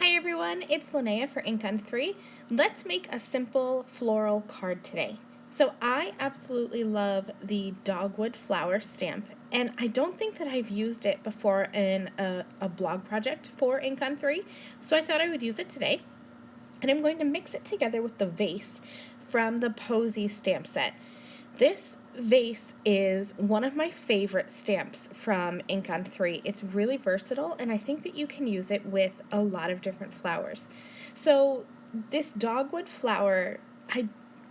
Hi everyone, it's Lynnea for InkOn3. Let's make a simple floral card today. So I absolutely love the Dogwood flower stamp, and I don't think that I've used it before in a blog project for InkOn3, so I thought I would use it today. And I'm going to mix it together with the vase from the Posy stamp set. This vase is one of my favorite stamps from InkOn3. It's really versatile, and I think that you can use it with a lot of different flowers. So this dogwood flower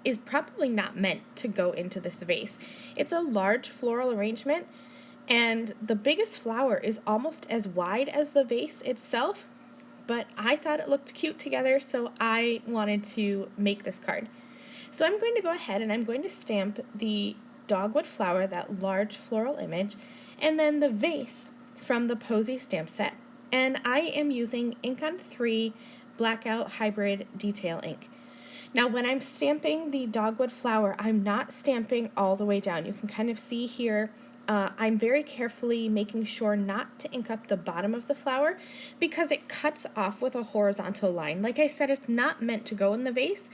is probably not meant to go into this vase. It's a large floral arrangement, and the biggest flower is almost as wide as the vase itself, but I thought it looked cute together, so I wanted to make this card. So I'm going to go ahead and I'm going to stamp the dogwood flower, that large floral image, and then the vase from the Posy stamp set. And I am using InkOn3 Blackout Hybrid Detail ink. Now when I'm stamping the dogwood flower, I'm not stamping all the way down. You can kind of see here I'm very carefully making sure not to ink up the bottom of the flower because it cuts off with a horizontal line. Like I said, it's not meant to go in the vase,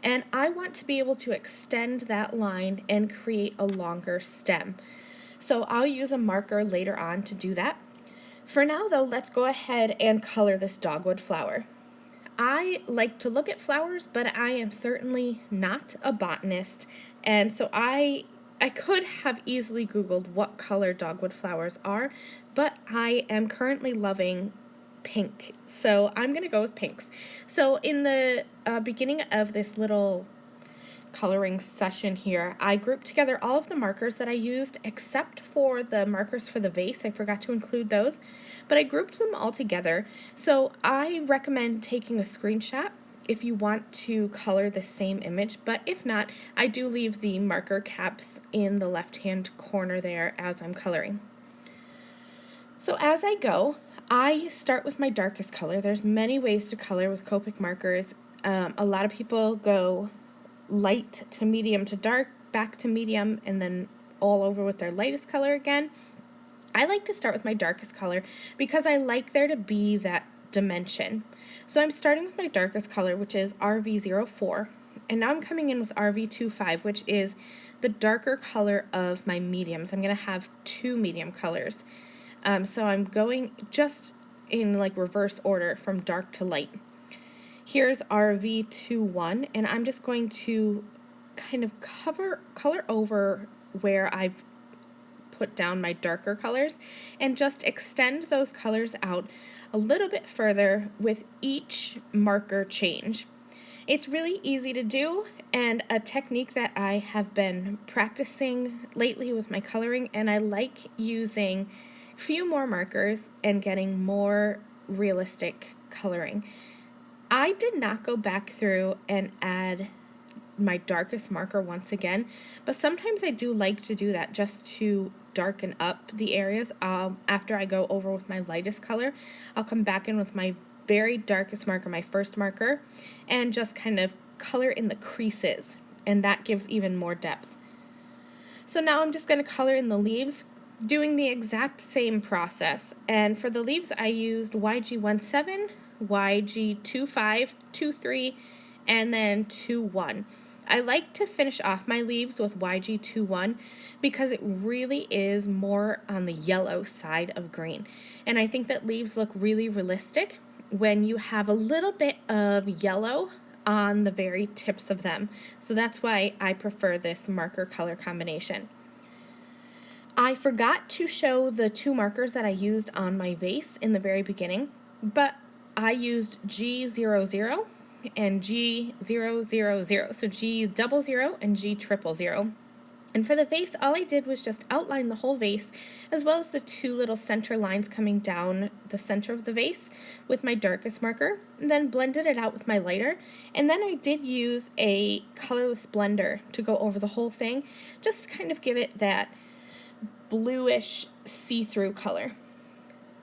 and I want to be able to extend that line and create a longer stem. So I'll use a marker later on to do that. For now though, let's go ahead and color this dogwood flower. I like to look at flowers, but I am certainly not a botanist, and so I could have easily Googled what color dogwood flowers are, but I am currently loving pink, so I'm going to go with pinks. So in the beginning of this little coloring session here, I grouped together all of the markers that I used except for the markers for the vase. I forgot to include those, but I grouped them all together. So I recommend taking a screenshot if you want to color the same image, but if not, I do leave the marker caps in the left-hand corner there as I'm coloring. So as I go, I start with my darkest color. There's many ways to color with Copic markers. A lot of people go light to medium to dark, back to medium, and then all over with their lightest color again. I like to start with my darkest color because I like there to be that dimension. So I'm starting with my darkest color, which is RV04, and now I'm coming in with RV25, which is the darker color of my mediums. I'm going to have two medium colors. So I'm going just in like reverse order from dark to light. Here's RV21, and I'm just going to kind of color over where I've put down my darker colors and just extend those colors out a little bit further with each marker change. It's really easy to do, and a technique that I have been practicing lately with my coloring, and I like using a few more markers and getting more realistic coloring. I did not go back through and add my darkest marker once again, but sometimes I do like to do that just to darken up the areas. After I go over with my lightest color, I'll come back in with my very darkest marker, my first marker, and just kind of color in the creases, and that gives even more depth. So now I'm just going to color in the leaves, doing the exact same process, and for the leaves I used YG17, YG25, 23, and then 21. I like to finish off my leaves with YG21 because it really is more on the yellow side of green. And I think that leaves look really realistic when you have a little bit of yellow on the very tips of them. So that's why I prefer this marker color combination. I forgot to show the two markers that I used on my vase in the very beginning, but I used G00 and G000, so G00 and G000. And for the vase, all I did was just outline the whole vase, as well as the two little center lines coming down the center of the vase with my darkest marker, and then blended it out with my lighter. And then I did use a colorless blender to go over the whole thing, just to kind of give it that bluish see-through color.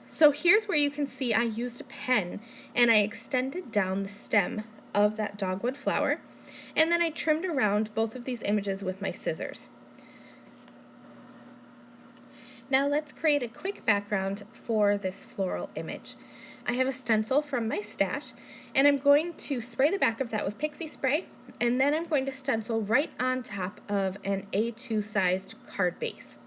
So here's where you can see I used a pen and I extended down the stem of that dogwood flower, and then I trimmed around both of these images with my scissors. Now let's create a quick background for this floral image. I have a stencil from my stash, and I'm going to spray the back of that with pixie spray, and then I'm going to stencil right on top of an A2 sized card base.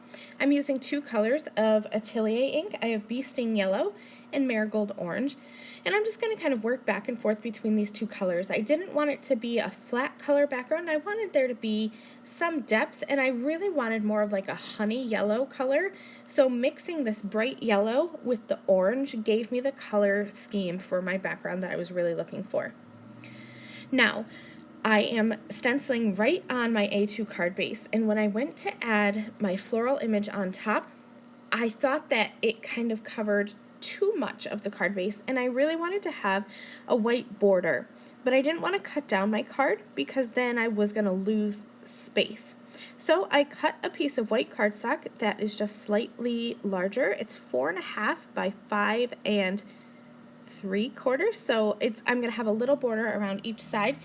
I'm using two colors of Atelier ink. I have Bee Sting Yellow and Marigold Orange, and I'm just going to kind of work back and forth between these two colors. I didn't want it to be a flat color background. I wanted there to be some depth, and I really wanted more of like a honey yellow color, so mixing this bright yellow with the orange gave me the color scheme for my background that I was really looking for. Now, I am stenciling right on my A2 card base, and when I went to add my floral image on top, I thought that it kind of covered too much of the card base, and I really wanted to have a white border, but I didn't want to cut down my card because then I was going to lose space. So I cut a piece of white cardstock that is just slightly larger. It's 4.5 by 5 3/4, so I'm going to have a little border around each side.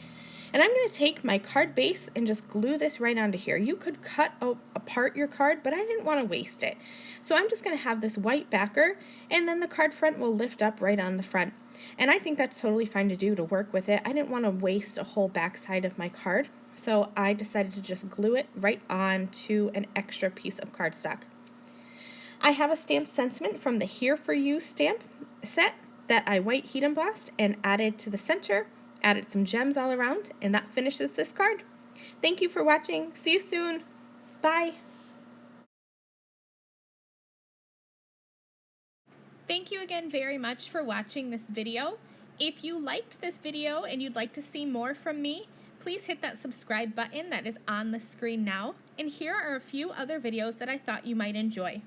And I'm going to take my card base and just glue this right onto here. You could cut apart your card, but I didn't want to waste it. So I'm just going to have this white backer, and then the card front will lift up right on the front. And I think that's totally fine to do to work with it. I didn't want to waste a whole back side of my card, so I decided to just glue it right onto an extra piece of cardstock. I have a stamped sentiment from the Here For You stamp set that I white heat embossed and added to the center. Added some gems all around, and that finishes this card. Thank you for watching. See you soon. Bye. Thank you again very much for watching this video. If you liked this video and you'd like to see more from me, please hit that subscribe button that is on the screen now. And here are a few other videos that I thought you might enjoy.